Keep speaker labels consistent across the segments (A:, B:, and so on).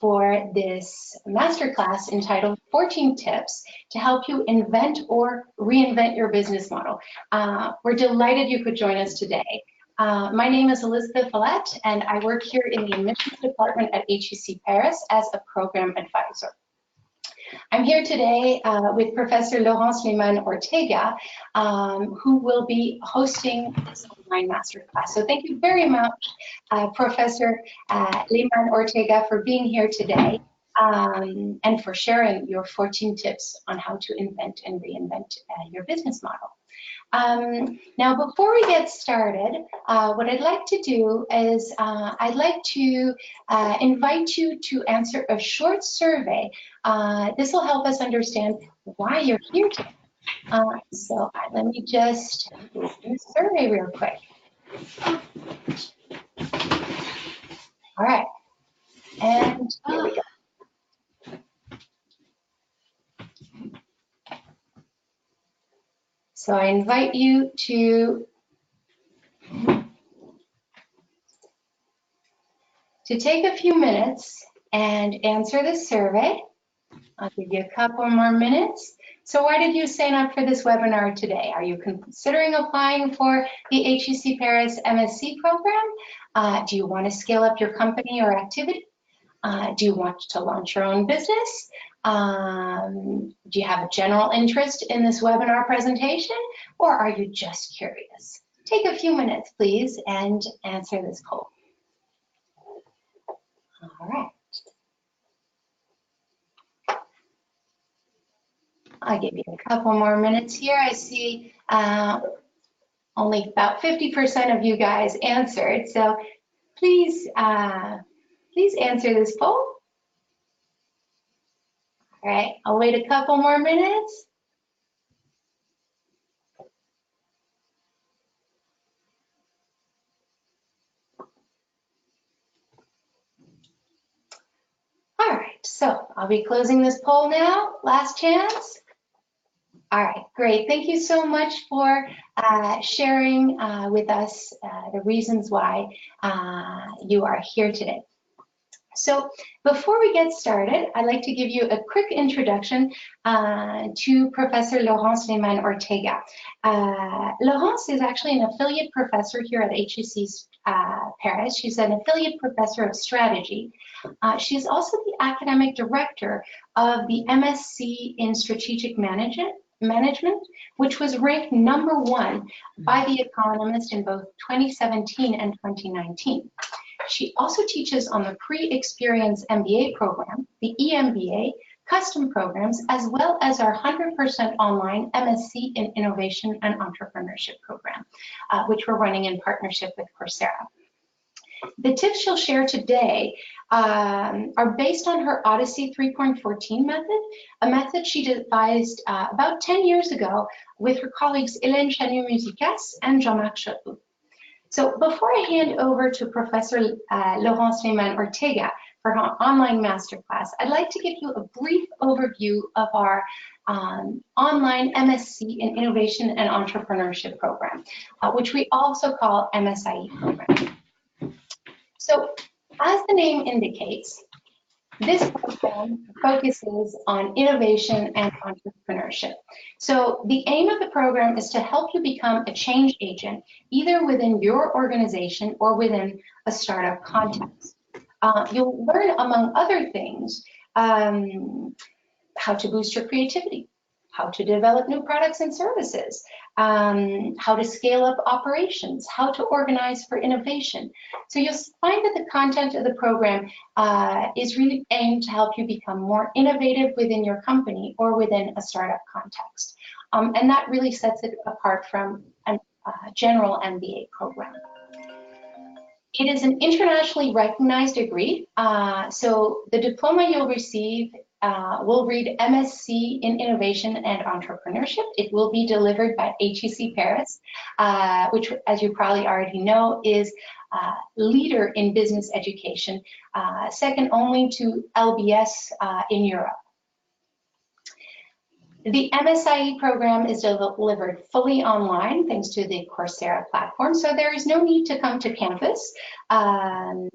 A: for this masterclass entitled 14 Tips to Help You Invent or Reinvent Your Business Model. We're delighted you could join us today. My name is Elizabeth Follette, and I work here in the admissions department at HEC Paris as a program advisor. I'm here today with Professor Laurence Lehmann Ortega, who will be hosting this online masterclass. So thank you very much, Professor Lehmann Ortega, for being here today and for sharing your 14 tips on how to invent and reinvent your business model. Now, before we get started, what I'd like to do is I'd like to invite you to answer a short survey. This will help us understand why you're here today. So let me just do the survey real quick. All right, and here we go. So I invite you to take a few minutes and answer the survey. I'll give you a couple more minutes. So why did you sign up for this webinar today? Are you considering applying for the HEC Paris MSc program? Do you want to scale up your company or activity? Do you want to launch your own business? Do you have a general interest in this webinar presentation, or are you just curious? Take a few minutes, please, and answer this poll. All right. I'll give you a couple more minutes here. I see only about 50% of you guys answered, so please, please answer this poll. All right, I'll wait a couple more minutes. All right, so I'll be closing this poll now. Last chance. All right, great. Thank you so much for sharing with us the reasons why you are here today. So before we get started, I'd like to give you a quick introduction to Professor Laurence Lehmann Ortega. Laurence is actually an affiliate professor here at HEC Paris. She's an affiliate professor of strategy. She's also the academic director of the MSc in Strategic Management, which was ranked #1 by The Economist in both 2017 and 2019. She also teaches on the pre-experience MBA program, the EMBA, custom programs, as well as our 100% online MSc in Innovation and Entrepreneurship program, which we're running in partnership with Coursera. The tips she'll share today are based on her Odyssey 3.14 method, a method she devised about 10 years ago with her colleagues Hélène Chanu-Musicas and Jean-Marc Chapoux. So before I hand over to Professor Laurence Lehmann Ortega for her online masterclass, I'd like to give you a brief overview of our online MSc in Innovation and Entrepreneurship program, which we also call MSIE program. So as the name indicates, this program focuses on innovation and entrepreneurship. So the aim of the program is to help you become a change agent, either within your organization or within a startup context. You'll learn, among other things, how to boost your creativity, how to develop new products and services, how to scale up operations, how to organize for innovation. So you'll find that the content of the program is really aimed to help you become more innovative within your company or within a startup context. And that really sets it apart from a general MBA program. It is an internationally recognized degree. So the diploma you'll receive will read MSc in Innovation and Entrepreneurship. It will be delivered by HEC Paris, which, as you probably already know, is leader in business education, second only to LBS in Europe. The MSIE program is delivered fully online thanks to the Coursera platform, so there is no need to come to campus. and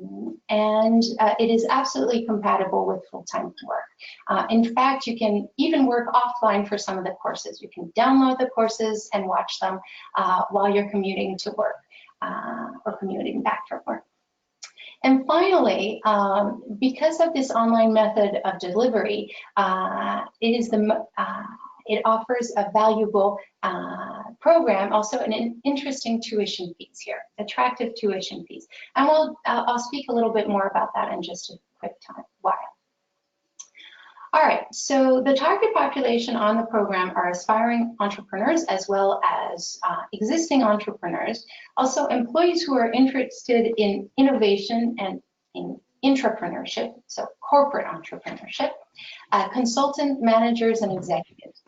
A: it is absolutely compatible with full-time work. In fact, you can even work offline for some of the courses. You can download the courses and watch them while you're commuting to work or commuting back from work. And finally, because of this online method of delivery, it offers a valuable program, also an interesting tuition fees here, attractive tuition fees. And I'll speak a little bit more about that in just a quick while. All right, so the target population on the program are aspiring entrepreneurs as well as existing entrepreneurs, also employees who are interested in innovation and in entrepreneurship, so corporate entrepreneurship, consultant managers and executives.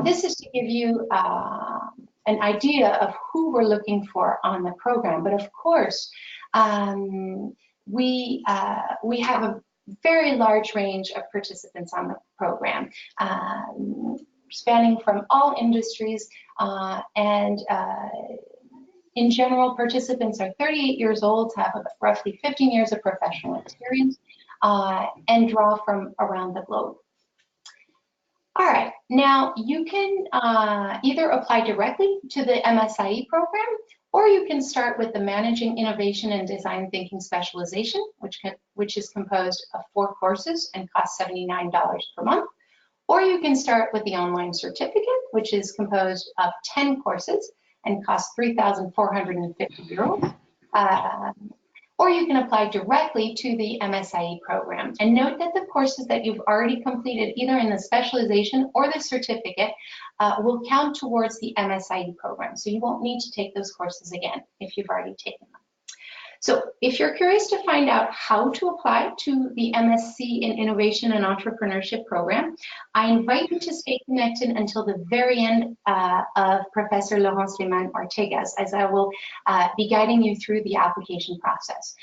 A: This is to give you an idea of who we're looking for on the program, but of course, we have a very large range of participants on the program, spanning from all industries, and in general, participants are 38 years old, have roughly 15 years of professional experience, and draw from around the globe. All right, now you can either apply directly to the MSIE program, or you can start with the Managing Innovation and Design Thinking Specialization, which is composed of 4 courses and costs $79 per month. Or you can start with the online certificate, which is composed of 10 courses and costs 3,450 euros. Or you can apply directly to the MSIE program. And note that the courses that you've already completed, either in the specialization or the certificate, will count towards the MSIE program. So you won't need to take those courses again if you've already taken them. So if you're curious to find out how to apply to the MSc in Innovation and Entrepreneurship program, I invite you to stay connected until the very end of Professor Laurence Lehmann Ortega's, as I will be guiding you through the application process.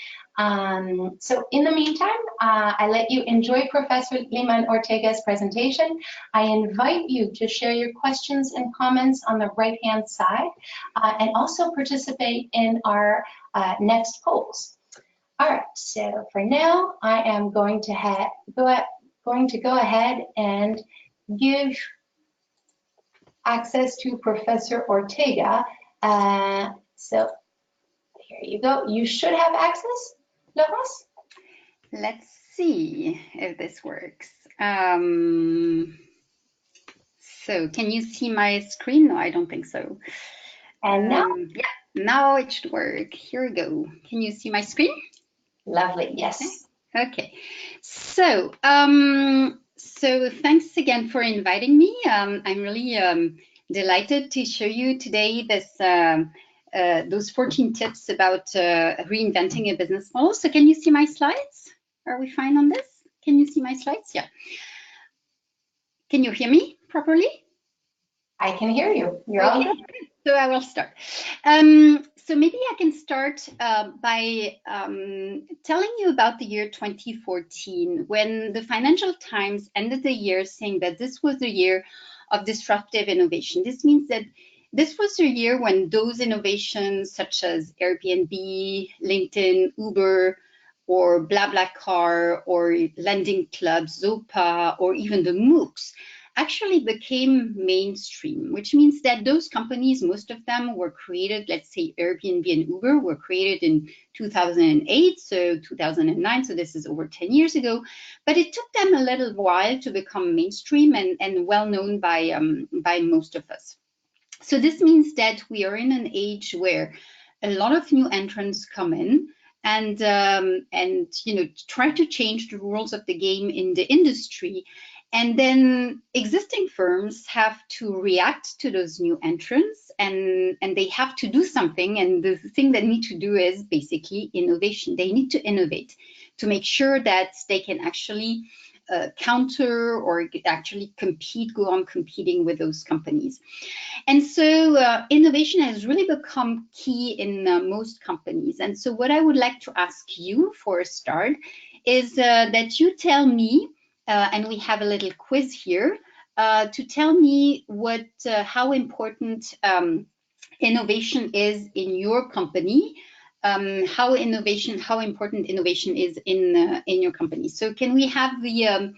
A: So in the meantime, I let you enjoy Professor Lehmann Ortega's presentation. I invite you to share your questions and comments on the right-hand side, and also participate in our next polls. All right, so for now, I am going to go ahead and give access to Professor Ortega. So here you go. You should have access, Laurence?
B: Let's see if this works. So can you see my screen? No, I don't think so.
A: And now?
B: Yeah, now it should work. Here we go. Can you see my screen?
A: Lovely, yes.
B: Okay. So, so thanks again for inviting me. I'm really delighted to show you today this those 14 tips about reinventing a business model. So can you see my slides? Are we fine on this? Can you see my slides? Yeah. Can you hear me properly?
A: I can hear you. You're all good.
B: So I will start. So maybe I can start by telling you about the year 2014, when the Financial Times ended the year saying that this was the year of disruptive innovation. This means that this was the year when those innovations such as Airbnb, LinkedIn, Uber, or BlaBlaCar, or lending clubs, Zopa, or even the MOOCs actually became mainstream, which means that those companies, most of them were created, let's say Airbnb and Uber were created in 2008, so 2009, so this is over 10 years ago, but it took them a little while to become mainstream and well known by most of us. So this means that we are in an age where a lot of new entrants come in and you know, try to change the rules of the game in the industry. And then existing firms have to react to those new entrants, and they have to do something. And the thing they need to do is basically innovation. They need to innovate to make sure that they can actually counter or actually compete, go on competing with those companies. And so innovation has really become key in most companies. And so what I would like to ask you for a start is that you tell me, and we have a little quiz here, to tell me how important innovation is in your company, how important innovation is in your company. So can we have the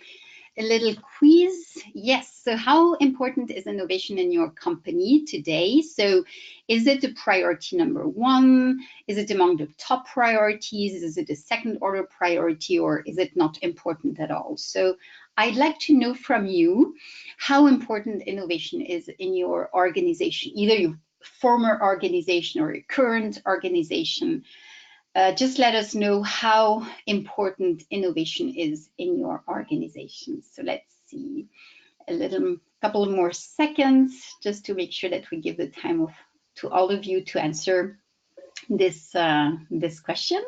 B: a little quiz? Yes. So how important is innovation in your company today? So is it a priority number one? Is it among the top priorities? Is it a second order priority, or is it not important at all? So I'd like to know from you how important innovation is in your organization, either your former organization or your current organization. Just let us know how important innovation is in your organization. So let's see, couple of more seconds just to make sure that we give the time to all of you to answer this question.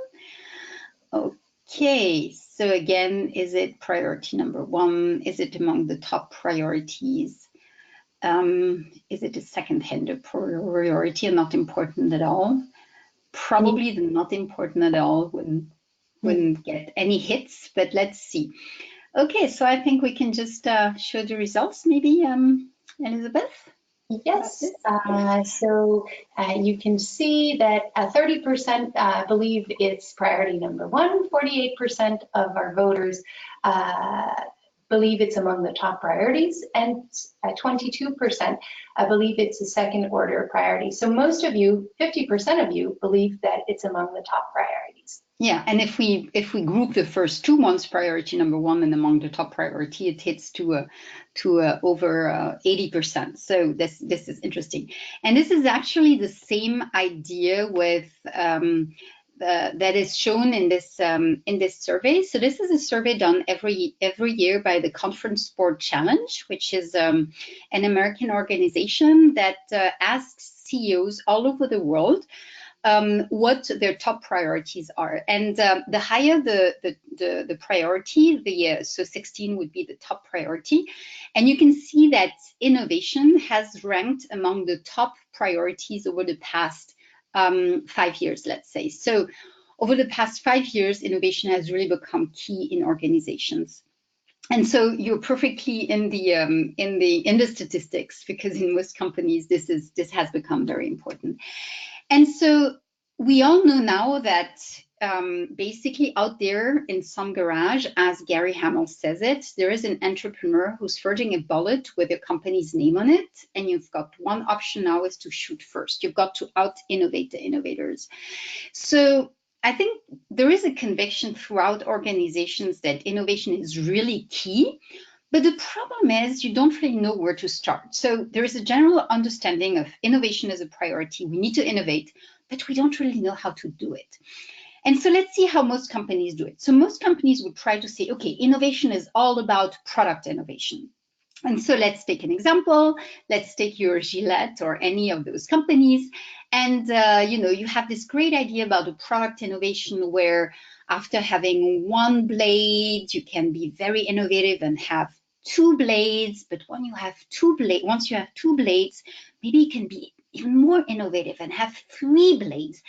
B: Okay, so again, is it priority number one? Is it among the top priorities? Is it a second-hand priority and not important at all? Probably not important at all, wouldn't get any hits, but let's see. Okay, so I think we can just show the results, maybe, Elizabeth?
A: Yes, so you can see that 30% believe it's priority number one, 48% of our voters believe it's among the top priorities, and 22% believe it's a second order priority. So most of you, 50% of you, believe that it's among the top priorities.
B: Yeah, and if we group the first 2 months, priority number one, and among the top priority, it hits to over 80%. So this is interesting, and this is actually the same idea with that is shown in this survey. So this is a survey done every year by the Conference Board Challenge, which is an American organization that asks CEOs all over the world what their top priorities are, and the higher the priority, so 16 would be the top priority, and you can see that innovation has ranked among the top priorities over the past 5 years, let's say. So over the past 5 years, innovation has really become key in organizations. And so you're perfectly in the statistics, because in most companies this has become very important. And so we all know now that basically out there in some garage, as Gary Hamel says it, there is an entrepreneur who's forging a bullet with a company's name on it, and you've got one option now is to shoot first. You've got to out-innovate the innovators. So I think there is a conviction throughout organizations that innovation is really key, but the problem is you don't really know where to start. So there is a general understanding of innovation as a priority. We need to innovate, but we don't really know how to do it. And so let's see how most companies do it. So most companies would try to say, okay, innovation is all about product innovation. And so let's take an example. Let's take your Gillette or any of those companies. And, you have this great idea about a product innovation where after having one blade, you can be very innovative and have 2 blades. But once you have 2 blades, maybe you can be even more innovative and have 3 blades.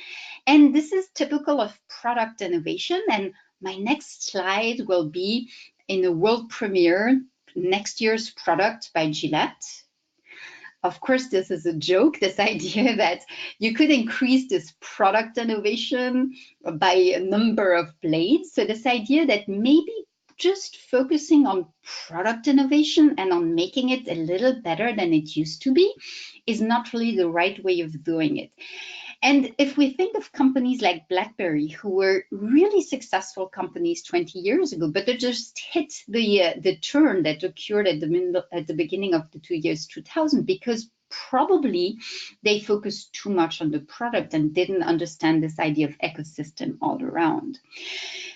B: And this is typical of product innovation. And my next slide will be in a world premiere, next year's product by Gillette. Of course, this is a joke, this idea that you could increase this product innovation by a number of blades. So this idea that maybe just focusing on product innovation and on making it a little better than it used to be is not really the right way of doing it. And if we think of companies like BlackBerry, who were really successful companies 20 years ago, but they just hit the turn that occurred at the beginning of the 2000, because probably they focused too much on the product and didn't understand this idea of ecosystem all around.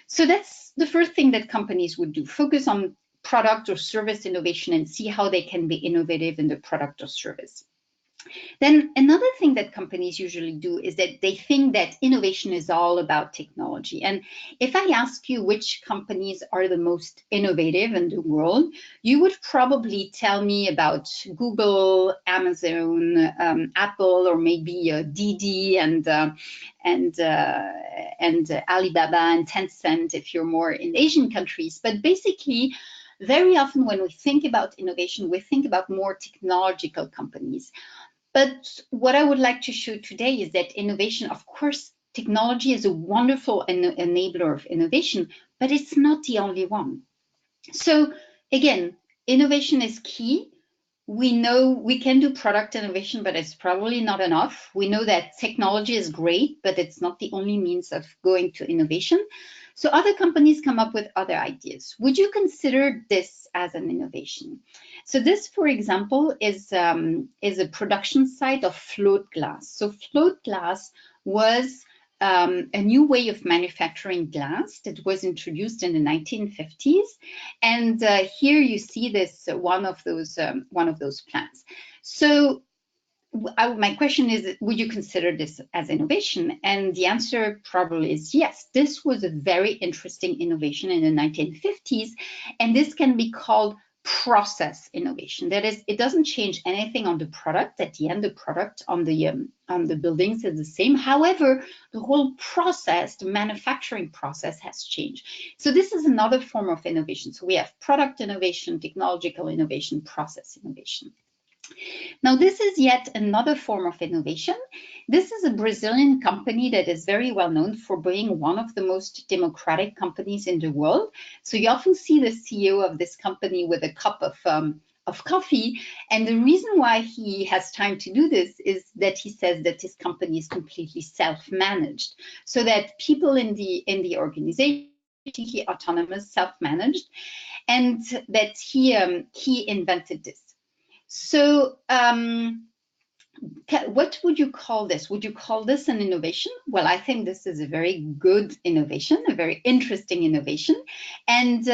B: So that's the first thing that companies would do: focus on product or service innovation and see how they can be innovative in the product or service. Then another thing that companies usually do is that they think that innovation is all about technology. And if I ask you which companies are the most innovative in the world, you would probably tell me about Google, Amazon, Apple, or maybe Didi and Alibaba and Tencent if you're more in Asian countries. But basically, very often when we think about innovation, we think about more technological companies. But what I would like to show today is that innovation, of course, technology is a wonderful enabler of innovation, but it's not the only one. So again, innovation is key. We know we can do product innovation, but it's probably not enough. We know that technology is great, but it's not the only means of going to innovation. So other companies come up with other ideas. Would you consider this as an innovation? So this, for example, is a production site of float glass. So float glass was a new way of manufacturing glass that was introduced in the 1950s, and here you see this one of those plants. So my question is, would you consider this as innovation? And the answer probably is yes. This was a very interesting innovation in the 1950s, and this can be called process innovation. That is, it doesn't change anything on the product. At the end, the product on the buildings is the same. However, the whole process, the manufacturing process has changed. So this is another form of innovation. So we have product innovation, technological innovation, process innovation. Now, this is yet another form of innovation. This is a Brazilian company that is very well known for being one of the most democratic companies in the world. So you often see the CEO of this company with a cup of coffee. And the reason why he has time to do this is that he says that his company is completely self-managed, so that people in the organization are autonomous, self-managed, and that he invented this. So what would you call this? Would you call this an innovation? Well, I think this is a very good innovation, a very interesting innovation. And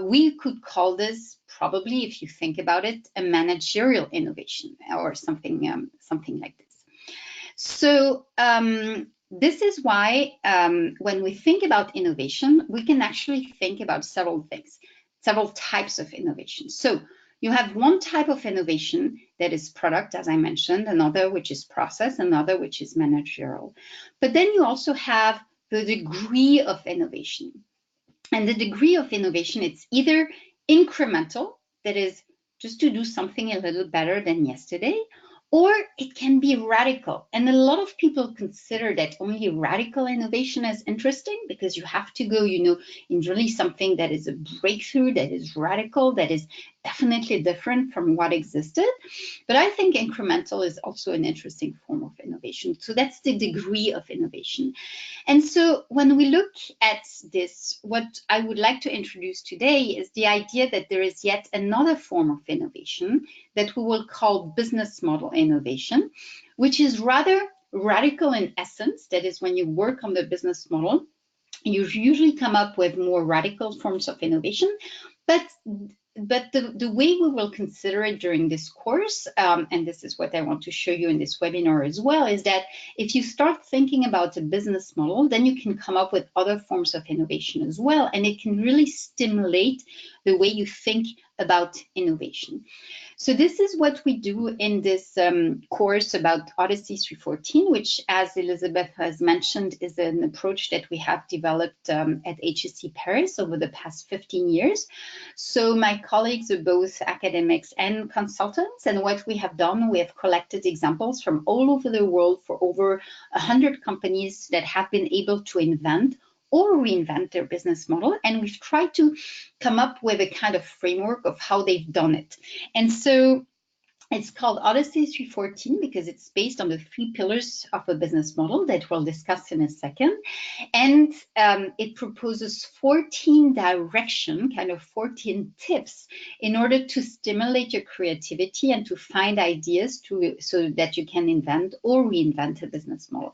B: we could call this probably, if you think about it, a managerial innovation or something, something like this. So this is why when we think about innovation, we can actually think about several things, several types of innovation. So you have one type of innovation that is product, as I mentioned, another which is process, another which is managerial. But then you also have the degree of innovation. And the degree of innovation, it's either incremental, that is just to do something a little better than yesterday, or it can be radical. And a lot of people consider that only radical innovation is interesting because you have to go, in really something that is a breakthrough, that is radical, that is definitely different from what existed. But I think incremental is also an interesting form of innovation. So that's the degree of innovation. And so when we look at this, what I would like to introduce today is the idea that there is yet another form of innovation that we will call business model innovation, which is rather radical in essence. That is, when you work on the business model, you usually come up with more radical forms of innovation. But the way we will consider it during this course, and this is what I want to show you in this webinar as well, is that if you start thinking about a business model, then you can come up with other forms of innovation as well, and it can really stimulate the way you think about innovation. So this is what we do in this course about Odyssey 314, which, as Elizabeth has mentioned, is an approach that we have developed at HEC Paris over the past 15 years. So my colleagues are both academics and consultants, and what we have done, we have collected examples from all over the world for over 100 companies that have been able to invent or reinvent their business model. And we've tried to come up with a kind of framework of how they've done it. And so it's called Odyssey 314 because it's based on the 3 pillars of a business model that we'll discuss in a second. And it proposes 14 kind of 14 tips in order to stimulate your creativity and to find ideas so that you can invent or reinvent a business model.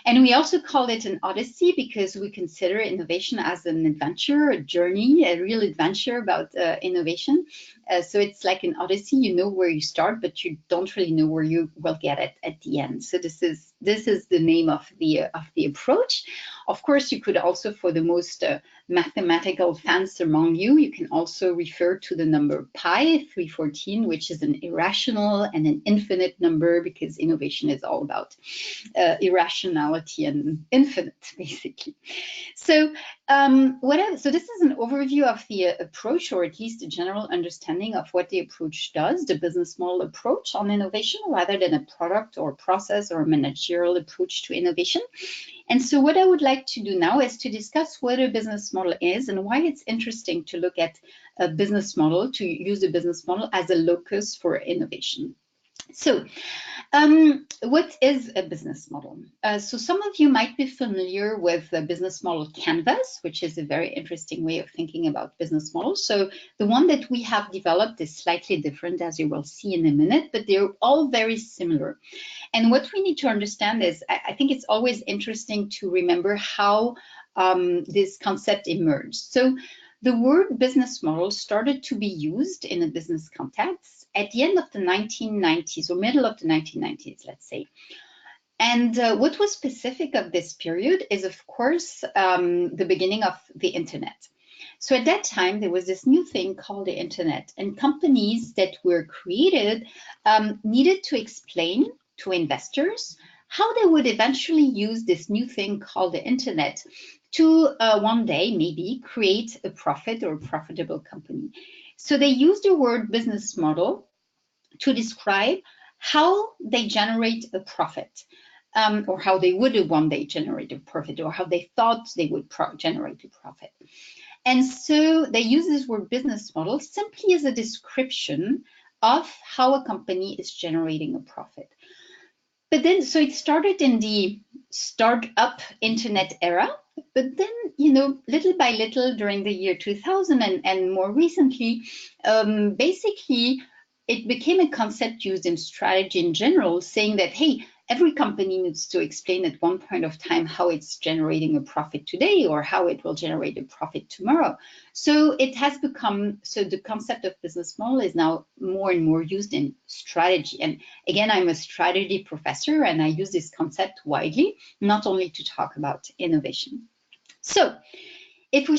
B: And we also call it an Odyssey because we consider innovation as an adventure, a journey, a real adventure about innovation. So it's like an Odyssey, you know where you start, but you don't really know where you will get it at the end. So this is the name of the approach. Of course, you could also, for the most mathematical fans among you, you can also refer to the number pi, 314, which is an irrational and an infinite number because innovation is all about irrationality and infinite, basically. So so this is an overview of the approach, or at least a general understanding of what the approach does, the business model approach on innovation, rather than a product or process or managerial approach to innovation. And so what I would like to do now is to discuss what a business model is and why it's interesting to look at a business model, to use a business model as a locus for innovation. So what is a business model? So some of you might be familiar with the business model canvas, which is a very interesting way of thinking about business models. So the one that we have developed is slightly different, as you will see in a minute, but they're all very similar. And what we need to understand is, I think it's always interesting to remember how this concept emerged. So the word business model started to be used in a business context at the end of the 1990s or middle of the 1990s, let's say. And what was specific of this period is, of course, the beginning of the internet. So at that time, there was this new thing called the internet, and companies that were created needed to explain to investors how they would eventually use this new thing called the internet to one day maybe create a profit or a profitable company. So they used the word business model to describe how they generate a profit, or how they would one day generate a profit, or how they thought they would generate a profit. And so they use this word business model simply as a description of how a company is generating a profit. But then, so it started in the startup internet era, but then, you know, little by little during the year 2000 and more recently, basically, it became a concept used in strategy in general, saying that, hey, every company needs to explain at one point of time how it's generating a profit today or how it will generate a profit tomorrow. So it has become, so the concept of business model is now more and more used in strategy. And again, I'm a strategy professor and I use this concept widely, not only to talk about innovation. So if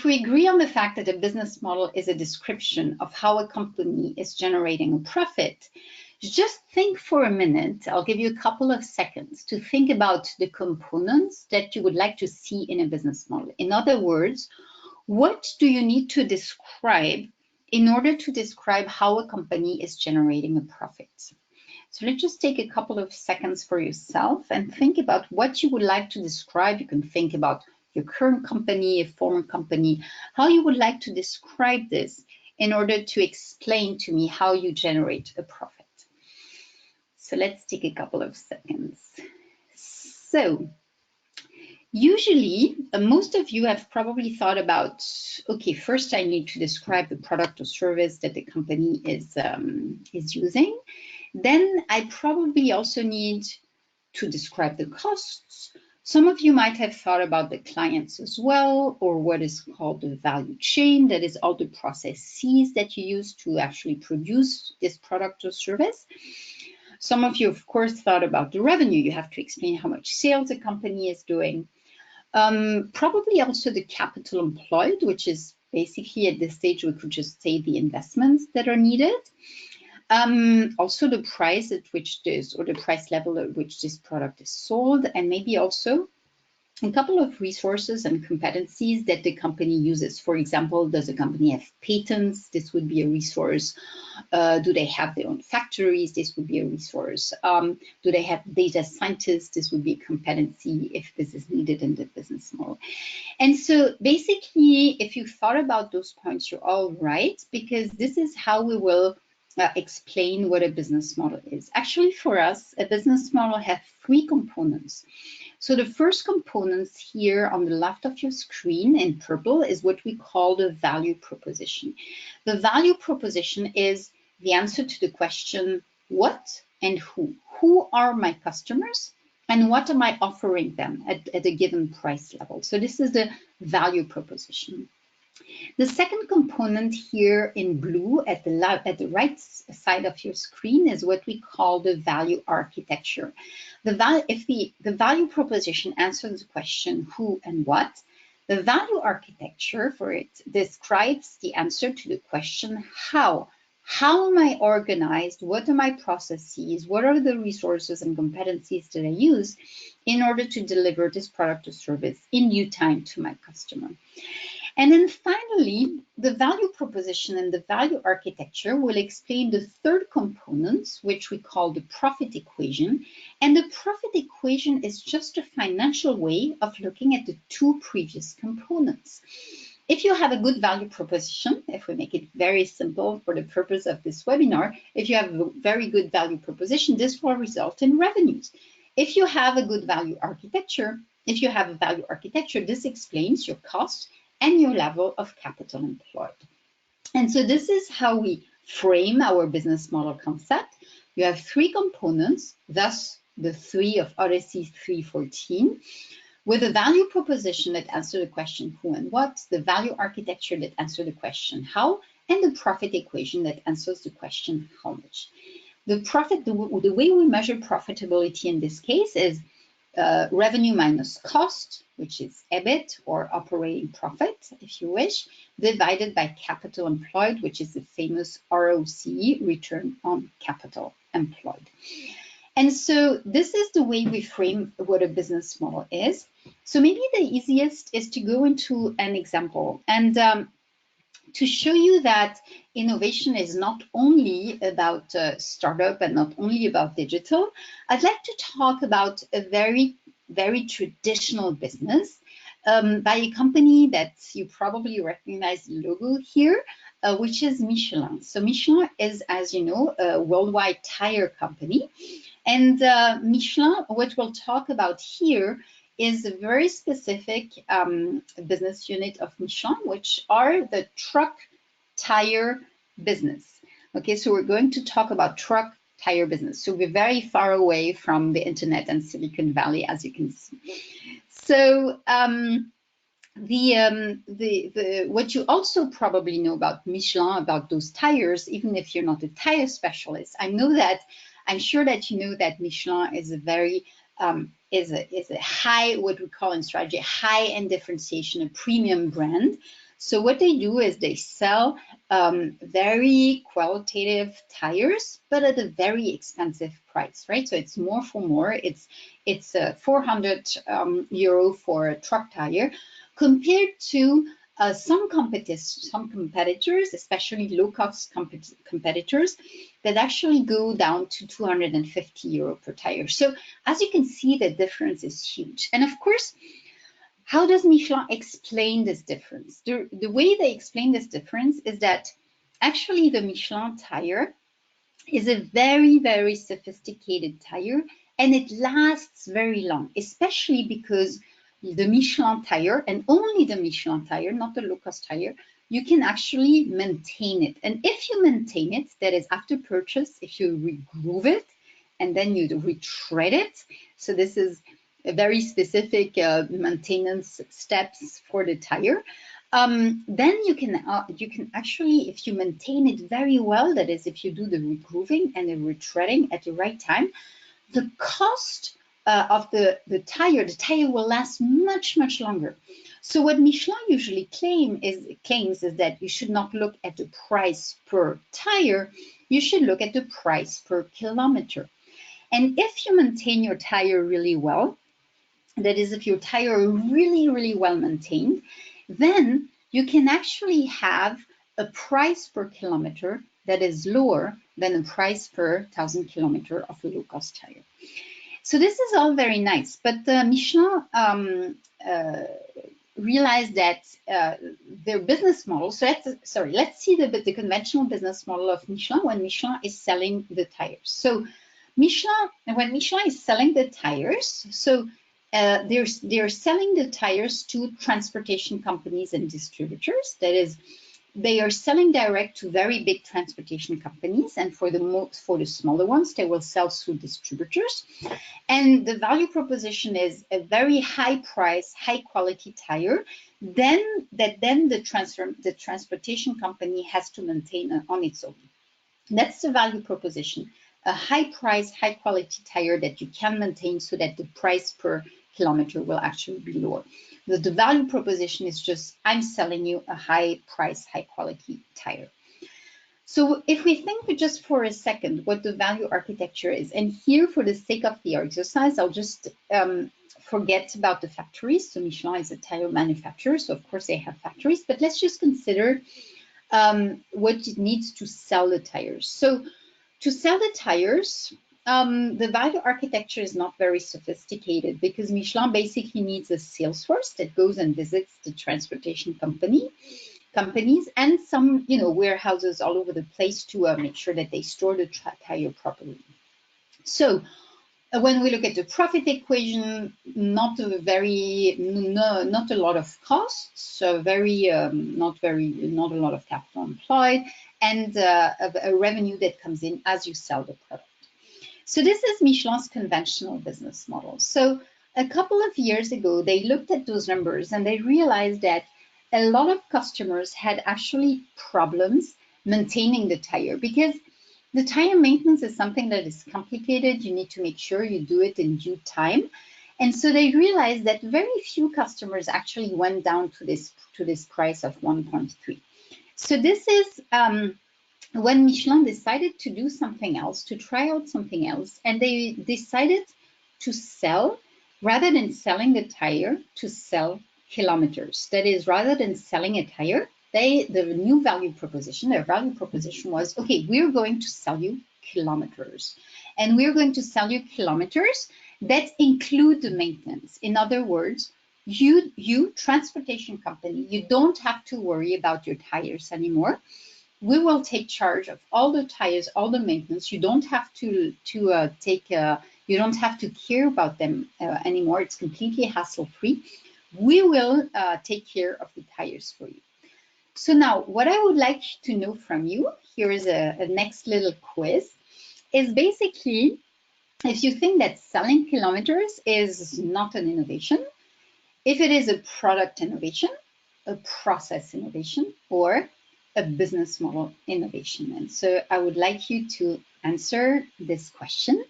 B: we agree on the fact that a business model is a description of how a company is generating a profit, just think for a minute, I'll give you a couple of seconds to think about the components that you would like to see in a business model. In other words, what do you need to describe in order to describe how a company is generating a profit? So let's just take a couple of seconds for yourself and think about what you would like to describe. You can think about your current company, a former company, how you would like to describe this in order to explain to me how you generate a profit. So let's take a couple of seconds. So usually, most of you have probably thought about, okay, first I need to describe the product or service that the company is using. Then I probably also need to describe the costs. Some of you might have thought about the clients as well, or what is called the value chain. That is all the processes that you use to actually produce this product or service. Some of you, of course, thought about the revenue. You have to explain how much sales a company is doing. Probably also the capital employed, which is basically at this stage, we could just say the investments that are needed. Also the price at which this, or the price level at which this product is sold, and maybe also a couple of resources and competencies that the company uses. For example, does the company have patents? This would be a resource. Do they have their own factories? This would be a resource. Do they have data scientists? This would be a competency if this is needed in the business model. And so basically, if you thought about those points, you're all right, because this is how we will explain what a business model is. Actually, for us, a business model has three components. So the first components here on the left of your screen in purple is what we call the value proposition. The value proposition is the answer to the question, what and who? Who are my customers and what am I offering them at a given price level? So this is the value proposition. The second component here in blue at the right side of your screen is what we call the value architecture. If the value proposition answers the question who and what, the value architecture for it describes the answer to the question how. How am I organized? What are my processes? What are the resources and competencies that I use in order to deliver this product or service in due time to my customer? And then finally, the value proposition and the value architecture will explain the third component, which we call the profit equation. And the profit equation is just a financial way of looking at the two previous components. If you have a good value proposition, if we make it very simple for the purpose of this webinar, if you have a very good value proposition, this will result in revenues. If you have a good value architecture, this explains your cost and your level of capital employed. And so this is how we frame our business model concept. You have three components, thus the three of Odyssey 3:14. With a value proposition that answers the question who and what, the value architecture that answers the question how, and the profit equation that answers the question how much. The way we measure profitability in this case is revenue minus cost, which is EBIT or operating profit, if you wish, divided by capital employed, which is the famous ROCE, return on capital employed. And so this is the way we frame what a business model is. So maybe the easiest is to go into an example and to show you that innovation is not only about startup and not only about digital. I'd like to talk about a very, very traditional business by a company that you probably recognize the logo here, which is Michelin. So Michelin is, as you know, a worldwide tire company. And Michelin, what we'll talk about here is a very specific business unit of Michelin, which are the truck tire business. Okay, so we're going to talk about truck tire business. So we're very far away from the internet and Silicon Valley, as you can see. So what you also probably know about Michelin, about those tires, even if you're not a tire specialist, I'm sure that you know that Michelin is a very is a high, what we call in strategy, high-end differentiation, a premium brand. So what they do is they sell very qualitative tires, but at a very expensive price, right? So it's more for more. It's 400 euro for a truck tire, compared to some competitors, especially low-cost competitors, that actually go down to 250 euro per tire. So as you can see, the difference is huge. And of course, how does Michelin explain this difference? The way they explain this difference is that actually the Michelin tire is a very, very sophisticated tire, and it lasts very long, especially because the Michelin tire, and only the Michelin tire, not the low-cost tire, you can actually maintain it. And if you maintain it, that is after purchase, if you re-groove it and then you retread it, so this is a very specific maintenance steps for the tire, then you can actually, if you maintain it very well, that is if you do the re-grooving and the retreading at the right time, the cost of the tire will last much, much longer. So what Michelin usually claims is that you should not look at the price per tire, you should look at the price per kilometer. And if you maintain your tire really well, that is, if your tire are really, really well maintained, then you can actually have a price per kilometer that is lower than a price per 1,000 kilometer of a low-cost tire. So this is all very nice, but Michelin realized that their business model, let's see the conventional business model of Michelin when Michelin is selling the tires. So when Michelin is selling the tires, so they're selling the tires to transportation companies and distributors. That is, they are selling direct to very big transportation companies, and for the smaller ones, they will sell through distributors. And the value proposition is a very high price, high quality tire, then the transportation company has to maintain on its own. That's the value proposition. A high price, high quality tire that you can maintain so that the price per kilometer will actually be lower. The value proposition is just, I'm selling you a high price, high quality tire. So if we think just for a second what the value architecture is, and here for the sake of the exercise, I'll just forget about the factories. So Michelin is a tire manufacturer, so of course they have factories, but let's just consider what it needs to sell the tires. So to sell the tires, the value architecture is not very sophisticated because Michelin basically needs a sales force that goes and visits the transportation companies and some, warehouses all over the place to make sure that they store the tire properly. So when we look at the profit equation, not a lot of costs, so not a lot of capital employed, and a revenue that comes in as you sell the product. So this is Michelin's conventional business model. So a couple of years ago, they looked at those numbers and they realized that a lot of customers had actually problems maintaining the tire because the tire maintenance is something that is complicated. You need to make sure you do it in due time. And so they realized that very few customers actually went down to this price of 1.3. So this is when Michelin decided to do something else, to try out something else, and they decided to sell, rather than selling the tire, to sell kilometers. That is, rather than selling a tire, the new value proposition, their value proposition was, okay, we're going to sell you kilometers. And we're going to sell you kilometers that include the maintenance. In other words, you transportation company, you don't have to worry about your tires anymore. We will take charge of all the tires, all the maintenance. You don't have to you don't have to care about them anymore. It's completely hassle-free. We will take care of the tires for you. So now what I would like to know from you, here is a next little quiz, is basically if you think that selling kilometers is not an innovation, if it is a product innovation, a process innovation, or a business model innovation. And so I would like you to answer this question,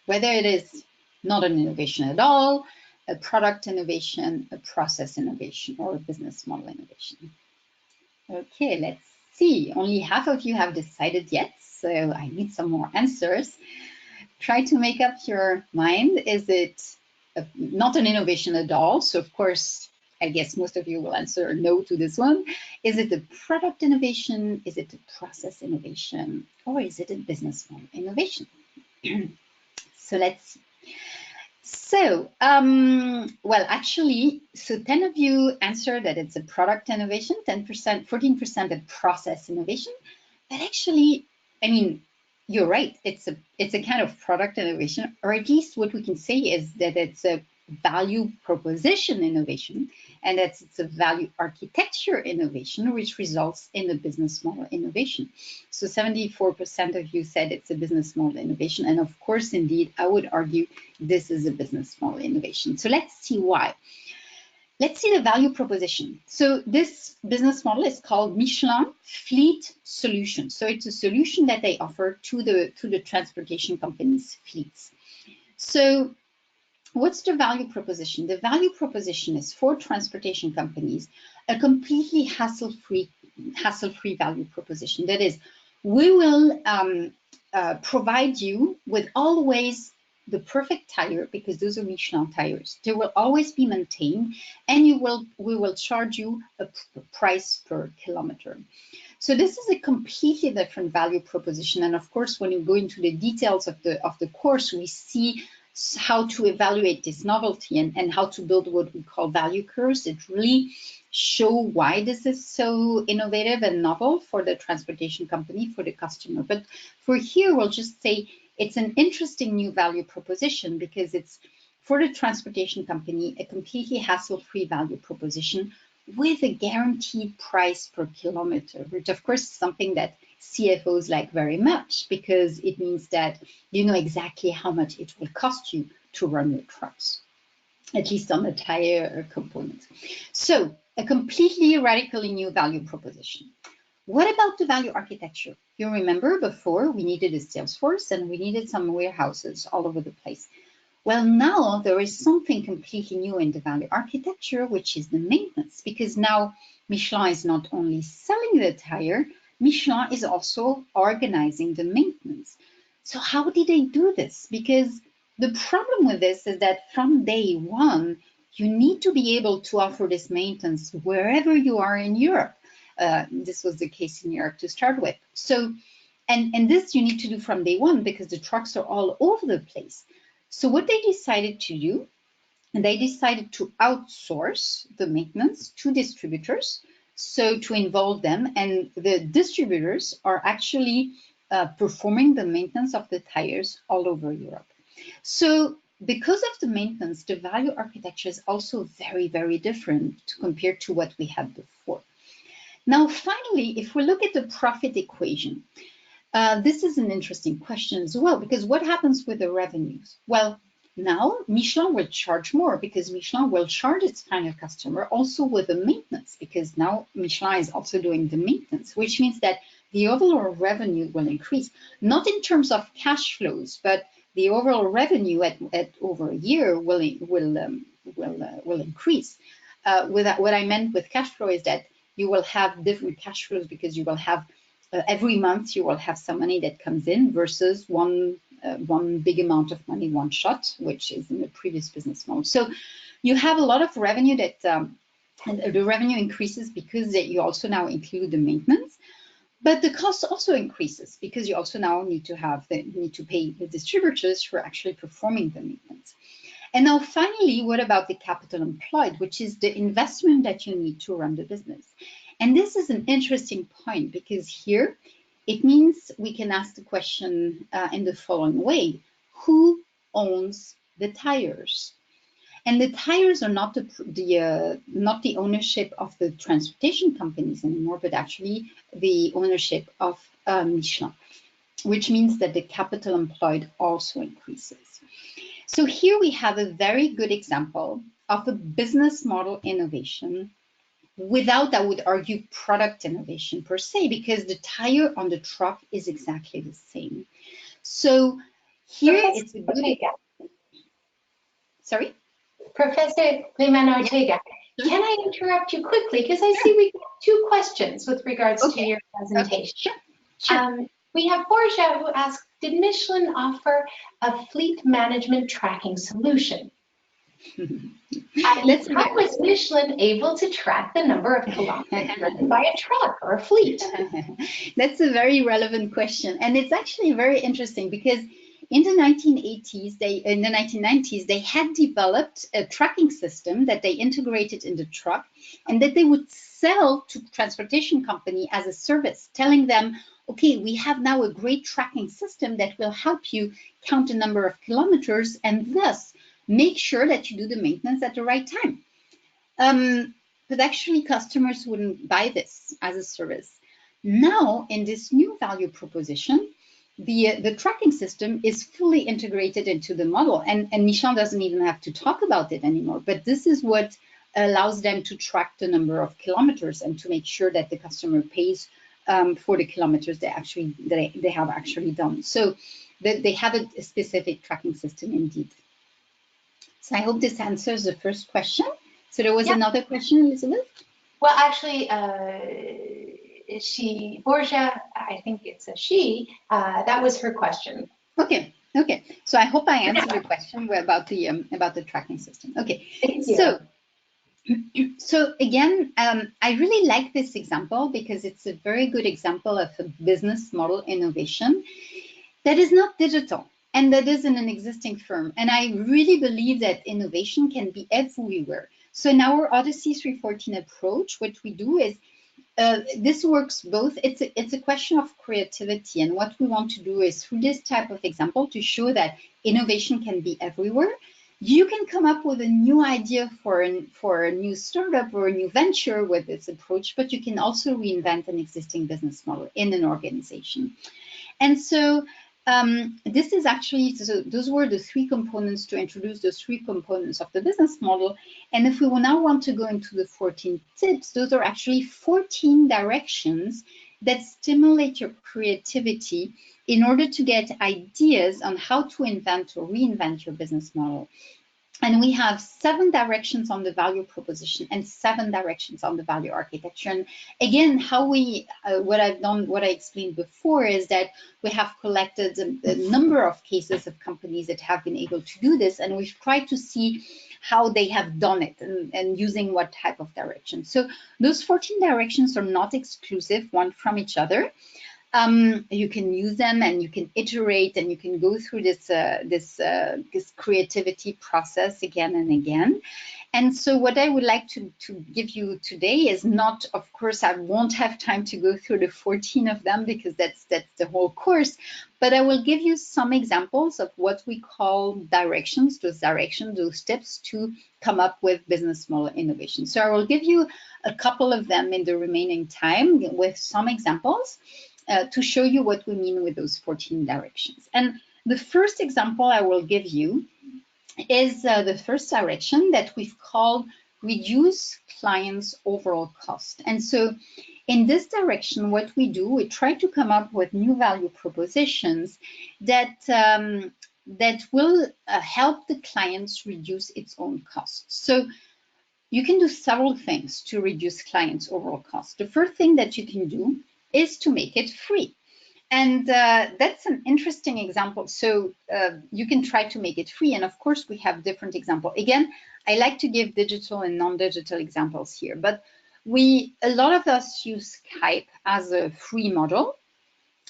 B: whether it is not an innovation at all, a product innovation, a process innovation, or a business model innovation. Okay, let's see. Only half of you have decided yet, so I need some more answers. Try to make up your mind. Is it not an innovation at all? So of course, I guess most of you will answer no to this one. Is it a product innovation? Is it a process innovation? Or is it a business model innovation? So let's see. So, well, actually, so 10 of you answered that it's a product innovation, 10%, 14% a process innovation. But actually, I mean, you're right. It's a kind of product innovation, or at least what we can say is that it's a value proposition innovation, and that it's a value architecture innovation, which results in a business model innovation. So 74% of you said it's a business model innovation. And of course, indeed, I would argue this is a business model innovation. So let's see why. Let's see the value proposition. So this business model is called Michelin Fleet Solution. So it's a solution that they offer to the transportation companies' fleets. So what's the value proposition? The value proposition is for transportation companies a completely hassle-free value proposition. That is, we will provide you with always the perfect tire, because those are Michelin tires. They will always be maintained, and we will charge you a price per kilometer. So this is a completely different value proposition. And of course, when you go into the details of the course, we see how to evaluate this novelty and how to build what we call value curves that really show why this is so innovative and novel for the transportation company, for the customer. But for here, we'll just say it's an interesting new value proposition because it's for the transportation company, a completely hassle-free value proposition with a guaranteed price per kilometer, which of course is something that CFOs like very much, because it means that you know exactly how much it will cost you to run your trucks, at least on the tire component. So a completely radically new value proposition. What about the value architecture? You remember before we needed a sales force and we needed some warehouses all over the place. Well, now there is something completely new in the value architecture, which is the maintenance, because now Michelin is not only selling the tire, Michelin is also organizing the maintenance. So how did they do this? Because The problem with this is that from day one, you need to be able to offer this maintenance wherever you are in Europe. This was the case in Europe to start with. So, and this you need to do from day one because the trucks are all over the place. So what they decided to do, and they decided to outsource the maintenance to distributors, so to involve them, and the distributors are actually performing the maintenance of the tires all over Europe. So because of the maintenance, the value architecture is also very, very different compared to what we had before. Now, finally, if we look at the profit equation, this is an interesting question as well, because what happens with the revenues? Well, now Michelin will charge more because Michelin will charge its final customer also with the maintenance, because now Michelin is also doing the maintenance, which means that the overall revenue will increase, not in terms of cash flows, but the overall revenue at over a year will increase. What I meant with cash flow is that you will have different cash flows because you will have every month you will have some money that comes in versus one big amount of money one shot, which is in the previous business model. So you have a lot of revenue that and the revenue increases because you also now include the maintenance, but the cost also increases because you also now need to pay the distributors for actually performing the maintenance. And now finally, what about the capital employed, which is the investment that you need to run the business? And this is an interesting point because here it means we can ask the question in the following way: who owns the tires? And the tires are not the ownership of the transportation companies anymore, but actually the ownership of Michelin, which means that the capital employed also increases. So here we have a very good example of a business model innovation without, I would argue, product innovation per se, because the tire on the truck is exactly the same. So here it's a good example. Sorry?
A: Professor Lehmann Ortega, can I interrupt you quickly? Because I see we got 2 questions with regards to your presentation.
B: Sure.
A: We have Borja who asks, did Michelin offer a fleet management tracking solution? How was Michelin able to track the number of kilometers driven by a truck or a fleet?
B: That's a very relevant question. And it's actually very interesting because in the 1980s, in the 1990s, they had developed a tracking system that they integrated in the truck and that they would sell to transportation company as a service, telling them, okay, we have now a great tracking system that will help you count the number of kilometers and thus make sure that you do the maintenance at the right time. But actually customers wouldn't buy this as a service. Now, in this new value proposition, the tracking system is fully integrated into the model, and Michelin doesn't even have to talk about it anymore. But this is what allows them to track the number of kilometers and to make sure that the customer pays for the kilometers they have actually done. So they have a specific tracking system indeed. So I hope this answers the first question. So there was another question, Elizabeth?
A: Well, actually, Borja, I think it's a she, that was her question.
B: Okay. So I hope I answered your question about the tracking system. Okay.
A: Thank you.
B: So again, I really like this example because it's a very good example of a business model innovation that is not digital and that is in an existing firm. And I really believe that innovation can be everywhere. So in our Odyssey 314 approach, what we do is this works both. It's a question of creativity, and what we want to do is through this type of example to show that innovation can be everywhere. You can come up with a new idea for a new startup or a new venture with this approach, but you can also reinvent an existing business model in an organization. And so this is actually, so those were the 3 components to introduce the 3 components of the business model. And if we will now want to go into the 14 tips, those are actually 14 directions that stimulate your creativity in order to get ideas on how to invent or reinvent your business model. And we have 7 directions on the value proposition and 7 directions on the value architecture. And again, how we, what I explained before is that we have collected a number of cases of companies that have been able to do this, and we've tried to see how they have done it and using what type of direction. So those 14 directions are not exclusive one from each other. You can use them and you can iterate and you can go through this creativity process again and again. And so what I would like to give you today is not, of course, I won't have time to go through the 14 of them because that's the whole course, but I will give you some examples of what we call directions, those steps to come up with business model innovation. So I will give you a couple of them in the remaining time with some examples to show you what we mean with those 14 directions. And the first example I will give you is the first direction that we've called reduce clients' overall cost. And so in this direction, what we do, we try to come up with new value propositions that that will help the clients reduce its own costs. So you can do several things to reduce clients' overall cost. The first thing that you can do is to make it free. And that's an interesting example. So you can try to make it free. And of course, we have different examples. Again, I like to give digital and non-digital examples here, but a lot of us use Skype as a free model.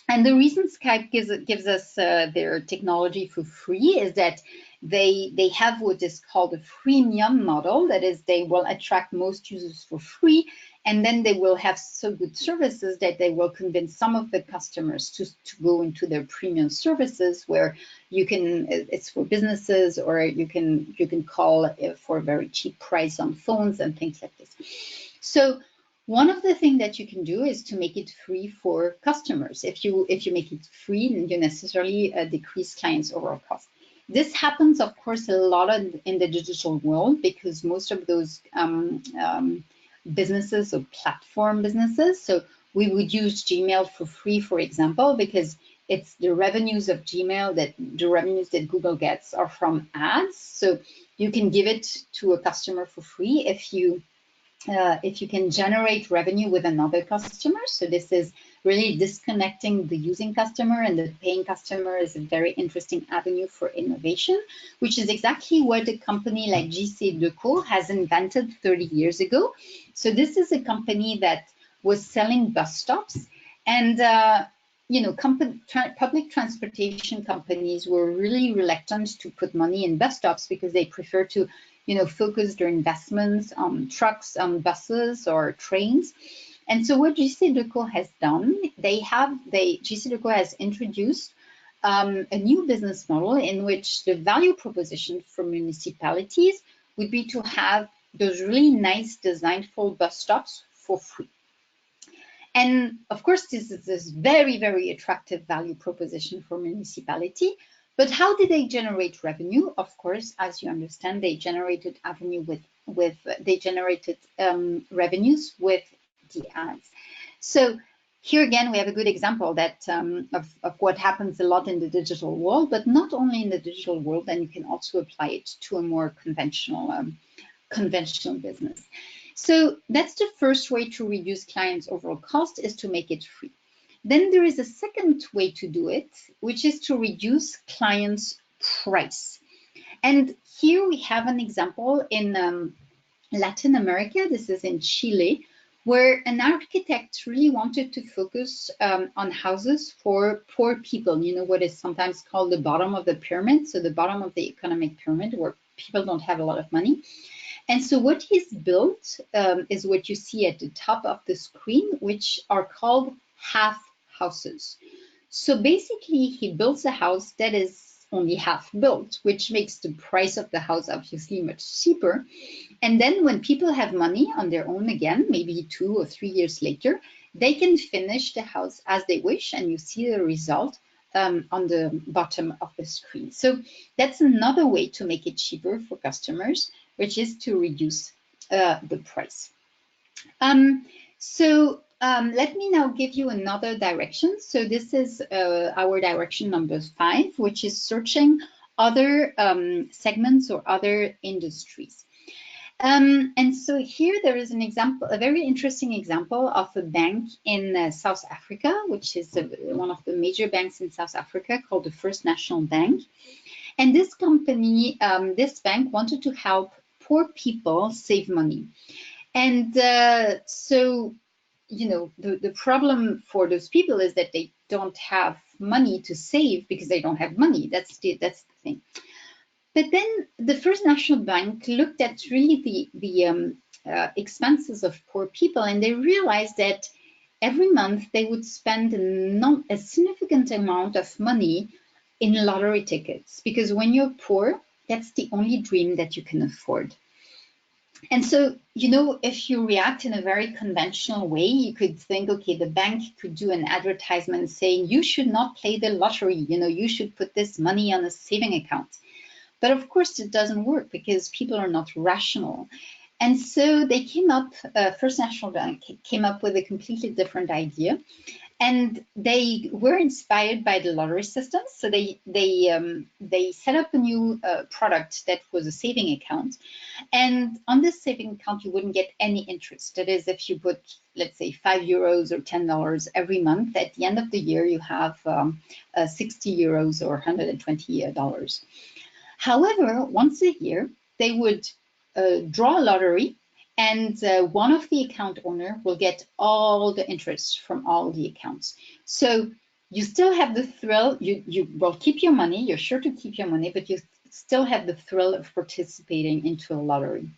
B: And the reason Skype gives us their technology for free is that they have what is called a freemium model. That is, they will attract most users for free, and then they will have so good services that they will convince some of the customers to go into their premium services, where you can, it's for businesses, or you can call for a very cheap price on phones and things like this. So one of the things that you can do is to make it free for customers. If you make it free, then you necessarily decrease clients' overall cost. This happens, of course, a lot in the digital world, because most of those businesses or platform businesses, so we would use Gmail for free, for example, because it's the revenues of Gmail, the revenues that Google gets are from ads. So you can give it to a customer for free if you can generate revenue with another customer. So this is really disconnecting the using customer, and the paying customer is a very interesting avenue for innovation, which is exactly what a company like JC Decaux has invented 30 years ago. So this is a company that was selling bus stops, and public transportation companies were really reluctant to put money in bus stops because they prefer to focus their investments on trucks, on buses or trains. And so what JC Decaux has done, JC Decaux has introduced a new business model in which the value proposition for municipalities would be to have those really nice designful bus stops for free. And of course, this is this very, very attractive value proposition for municipality. But how did they generate revenue? Of course, as you understand, they generated revenues with the ads. So here again, we have a good example that of what happens a lot in the digital world, but not only in the digital world, and you can also apply it to a more conventional business. So that's the first way to reduce clients' overall cost, is to make it free. Then there is a second way to do it, which is to reduce clients' price. And here we have an example in Latin America. This is in Chile, where an architect really wanted to focus on houses for poor people, what is sometimes called the bottom of the pyramid, so the bottom of the economic pyramid, where people don't have a lot of money. And so what he's built is what you see at the top of the screen, which are called half houses. So basically, he builds a house that is only half built, which makes the price of the house obviously much cheaper. And then when people have money on their own again, maybe 2 or 3 years later, they can finish the house as they wish, and you see the result on the bottom of the screen. So that's another way to make it cheaper for customers, which is to reduce the price. Let me now give you another direction. So this is our direction number 5, which is searching other segments or other industries. And so here there is an example, a very interesting example of a bank in South Africa, which is one of the major banks in South Africa called the First National Bank. And this company, this bank wanted to help poor people save money. And so, you know, the problem for those people is that they don't have money to save because they don't have money. That's the thing. But then the First National Bank looked at really the expenses of poor people, and they realized that every month they would spend a significant amount of money in lottery tickets, because when you're poor, that's the only dream that you can afford. And so, you know, if you react in a very conventional way, you could think, okay, the bank could do an advertisement saying you should not play the lottery, you know, you should put this money on a saving account. But of course, it doesn't work because people are not rational. And so they came up, First National Bank came up with a completely different idea. And they were inspired by the lottery system. So they set up a new product that was a saving account. And on this saving account, you wouldn't get any interest. That is, if you put, let's say, €5 or $10 every month, at the end of the year, you have 60 euros or $120. However, once a year, they would draw a lottery, and one of the account owner will get all the interest from all the accounts. So you still have the thrill, you will keep your money, you're sure to keep your money, but you still have the thrill of participating into a lottery.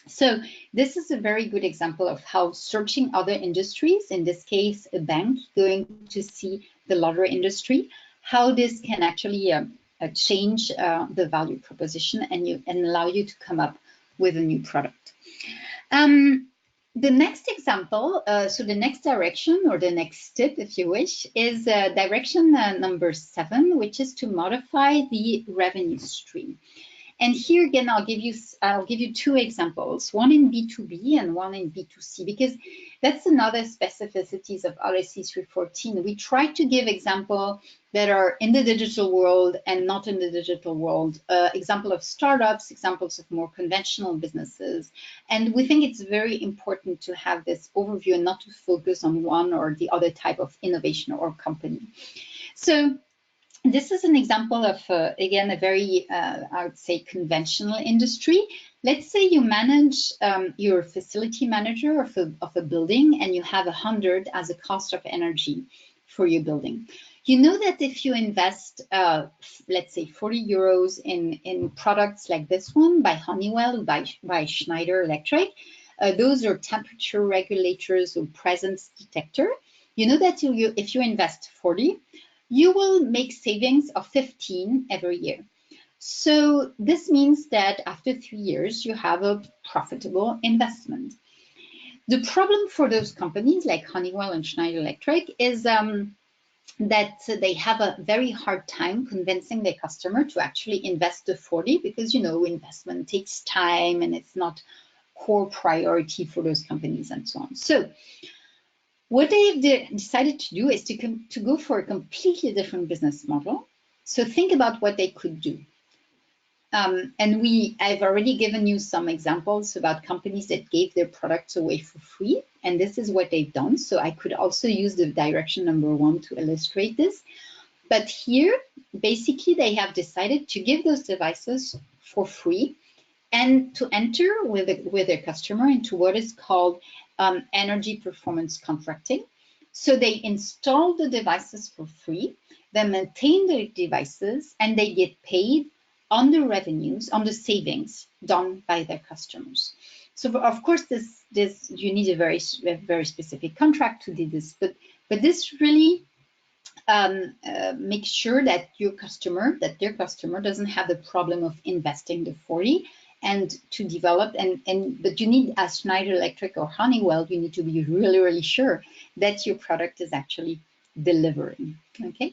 B: So this is a very good example of how searching other industries, in this case, a bank going to see the lottery industry, how this can actually change the value proposition and allow you to come up with a new product. The next example, so the next direction, or the next step, if you wish, is direction number 7, which is to modify the revenue stream. And here again, I'll give you 2 examples, one in B2B and one in B2C, because that's another specificities of Odyssey 314. We try to give examples that are in the digital world and not in the digital world, example of startups, examples of more conventional businesses. And we think it's very important to have this overview and not to focus on one or the other type of innovation or company. So this is an example of, again, a very, I would say, conventional industry. Let's say you manage, you're a facility manager of a building, and you have 100 as a cost of energy for your building. You know that if you invest, let's say, 40 euros in products like this one by Honeywell, by Schneider Electric, those are temperature regulators or presence detector. You know that if you invest 40, you will make savings of 15 every year. So this means that after 3 years, you have a profitable investment. The problem for those companies like Honeywell and Schneider Electric is that they have a very hard time convincing their customer to actually invest the 40, because, you know, investment takes time and it's not core priority for those companies and so on. So what they've decided to do is to go for a completely different business model. So think about what they could do. And I've already given you some examples about companies that gave their products away for free, and this is what they've done. So I could also use the direction number 1 to illustrate this. But here, basically, they have decided to give those devices for free and to enter with their customer into what is called energy performance contracting. So they install the devices for free, they maintain the devices, and they get paid on the revenues, on the savings done by their customers. So of course, this you need a very specific contract to do this, but this really makes sure that their customer doesn't have the problem of investing the 40 and to develop, but you need, as Schneider Electric or Honeywell, you need to be really sure that your product is actually delivering. Okay,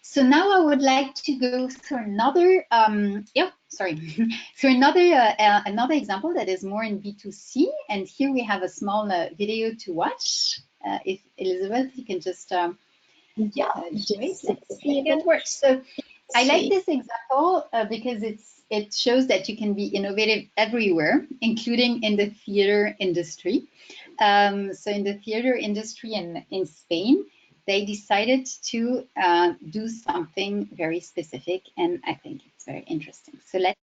B: so now I would like to go through another through another example that is more in B2C, and here we have a small video to watch. If Elizabeth, you can just
A: yeah,
B: let's see if it works. So I like this example because it shows that you can be innovative everywhere, including in the theater industry. So in the theater industry in Spain, they decided to do something very specific, and I think it's very interesting. So let's.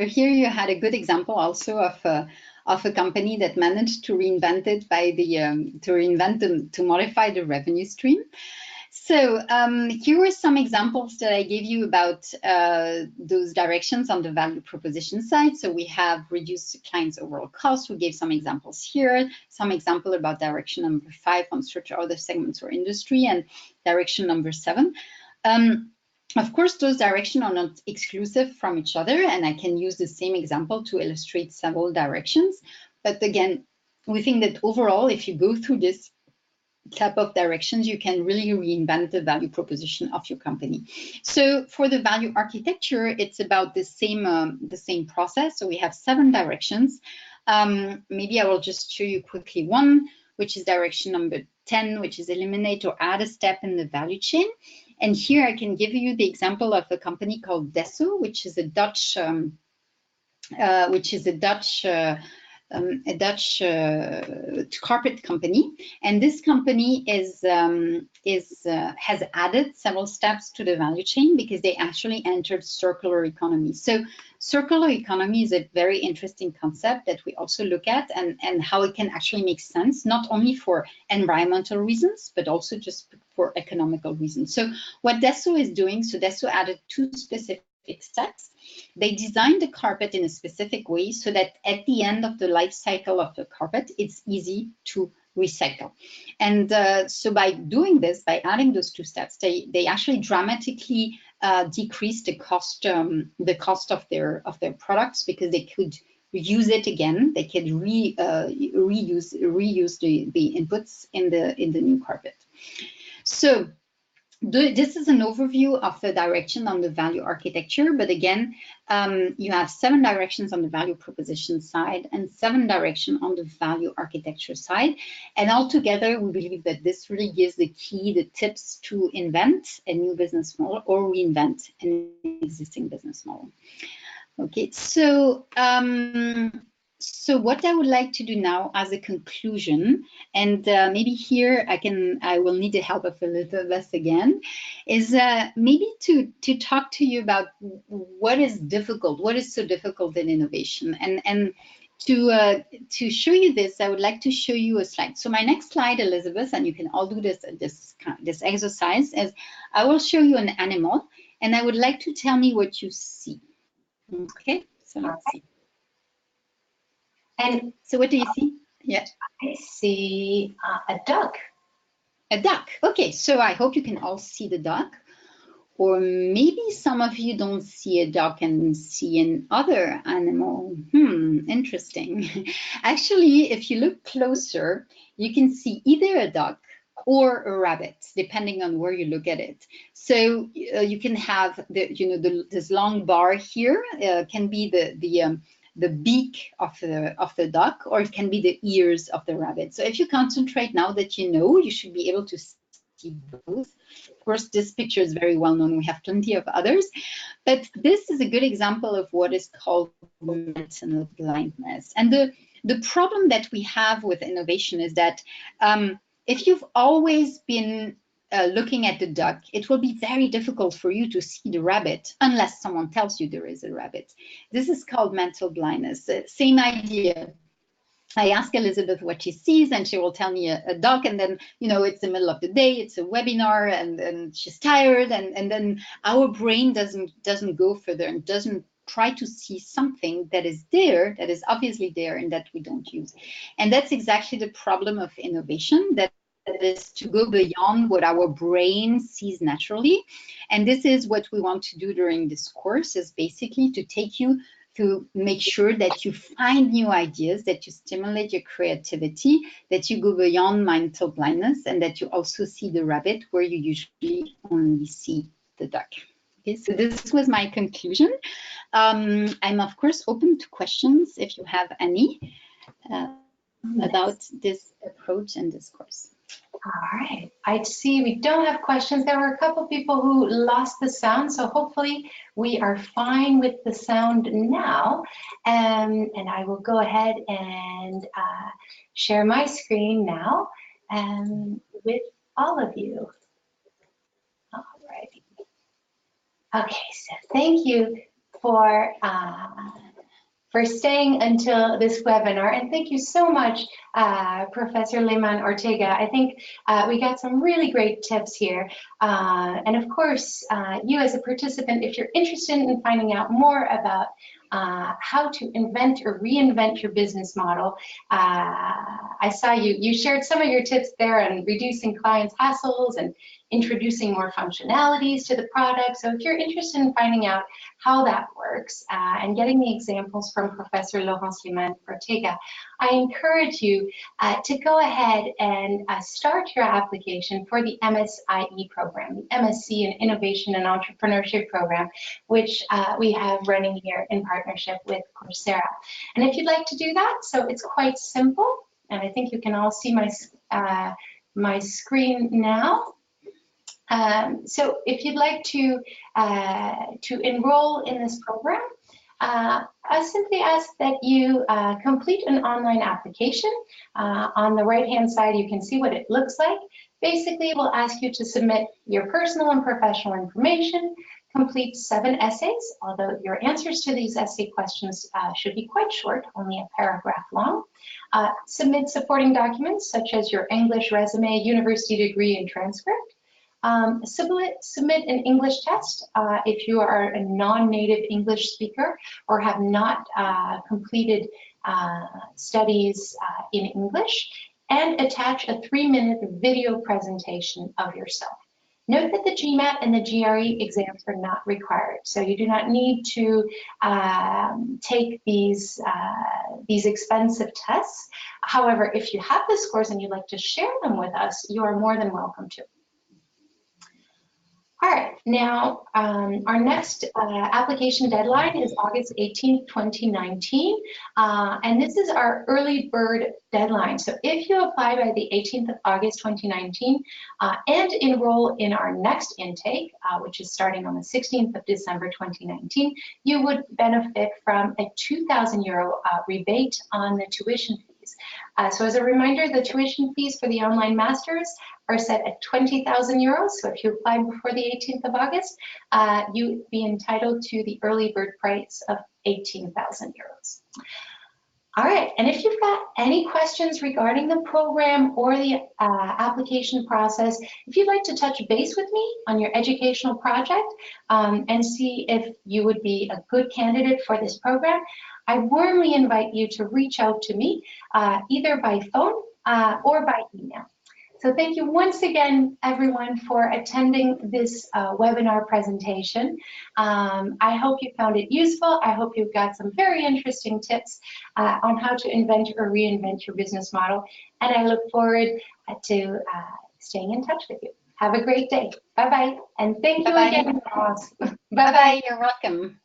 B: So here you had a good example also of a company that managed to reinvent it by to modify the revenue stream. So here were some examples that I gave you about those directions on the value proposition side. So we have reduced the client's overall cost. We gave some examples here, some example about direction number 5 on search other segments or industry, and direction number 7. Of course, those directions are not exclusive from each other, and I can use the same example to illustrate several directions. But again, we think that overall, if you go through this type of directions, you can really reinvent the value proposition of your company. So for the value architecture, it's about the same process. So we have 7 directions. Maybe I will just show you quickly one, which is direction number 10, which is eliminate or add a step in the value chain. And here I can give you the example of a company called Desso, which is a Dutch carpet company, and this company has added several steps to the value chain because they actually entered circular economy. So circular economy is a very interesting concept that we also look at, and how it can actually make sense, not only for environmental reasons, but also just for economical reasons. So what Desso is doing, so Desso added 2 specific steps. They designed the carpet in a specific way so that at the end of the life cycle of the carpet, it's easy to recycle. And so by doing this, by adding those 2 steps, they actually dramatically decreased the cost of their products, because they could reuse it again. They could reuse the inputs in the new carpet. So this is an overview of the direction on the value architecture, but again, you have 7 directions on the value proposition side and 7 directions on the value architecture side. And altogether, we believe that this really gives the key, the tips to invent a new business model or reinvent an existing business model. Okay, so so what I would like to do now as a conclusion, and maybe here I will need the help of Elizabeth again, is maybe to talk to you about what is difficult, what is so difficult in innovation, and to show you this, I would like to show you a slide. So my next slide, Elizabeth, and you can all do this exercise, is I will show you an animal, and I would like to tell me what you see. Okay, so let's see.
A: And
B: so what do you see? Yeah,
A: I see a duck.
B: A duck. Okay, so I hope you can all see the duck. Or maybe some of you don't see a duck and see another animal. Interesting. Actually, if you look closer, you can see either a duck or a rabbit, depending on where you look at it. So you can have this long bar here can be the beak of the duck, or it can be the ears of the rabbit. So if you concentrate now that you know, you should be able to see both. Of course, this picture is very well known. We have plenty of others, but this is a good example of what is called mental blindness. And the problem that we have with innovation is that if you've always been looking at the duck, it will be very difficult for you to see the rabbit unless someone tells you there is a rabbit. This is called mental blindness. Same idea. I ask Elizabeth what she sees, and she will tell me a duck, and then, it's the middle of the day, it's a webinar, and she's tired, and then our brain doesn't go further and doesn't try to see something that is there, that is obviously there, and that we don't use. And that's exactly the problem of innovation, that is to go beyond what our brain sees naturally. And this is what we want to do during this course, is basically to take you to make sure that you find new ideas, that you stimulate your creativity, that you go beyond mental blindness, and that you also see the rabbit where you usually only see the duck. Okay, so this was my conclusion. I'm of course open to questions if you have any about this approach and this course.
A: All right, I see we don't have questions. There were a couple people who lost the sound, so hopefully we are fine with the sound now. And I will go ahead and share my screen now with all of you. All righty. Okay, so thank you for staying until this webinar. And thank you so much, Professor Lehmann Ortega. I think we got some really great tips here. And of course, you as a participant, if you're interested in finding out more about how to invent or reinvent your business model, I saw you shared some of your tips there on reducing clients' hassles and introducing more functionalities to the product. So if you're interested in finding out how that works and getting the examples from Professor Laurence Lehmann Ortega, I encourage you to go ahead and start your application for the MSIE program, the MSc in Innovation and Entrepreneurship program, which we have running here in partnership with Coursera. And if you'd like to do that, so it's quite simple, and I think you can all see my screen now. So if you'd like to enroll in this program, I simply ask that you complete an online application. On the right-hand side, you can see what it looks like. Basically, we'll ask you to submit your personal and professional information, complete 7 essays, although your answers to these essay questions should be quite short, only a paragraph long. Submit supporting documents such as your English resume, university degree, and transcript. Submit an English test if you are a non-native English speaker or have not completed studies in English, and attach a 3-minute video presentation of yourself. Note that the GMAT and the GRE exams are not required, so you do not need to take these expensive tests. However, if you have the scores and you'd like to share them with us, you are more than welcome to. All right, now our next application deadline is August 18th, 2019, and this is our early bird deadline. So if you apply by the 18th of August, 2019, and enroll in our next intake, which is starting on the 16th of December, 2019, you would benefit from a €2,000 rebate on the tuition fees. So as a reminder, the tuition fees for the online masters are set at €20,000. So if you apply before the 18th of August, you'd be entitled to the early bird price of €18,000. All right, and if you've got any questions regarding the program or the application process, if you'd like to touch base with me on your educational project and see if you would be a good candidate for this program, I warmly invite you to reach out to me either by phone or by email. So thank you once again, everyone, for attending this webinar presentation. I hope you found it useful. I hope you've got some very interesting tips on how to invent or reinvent your business model. And I look forward to staying in touch with you. Have a great day. Bye-bye. And thank you again, Laurence. Bye-bye.
B: You're welcome.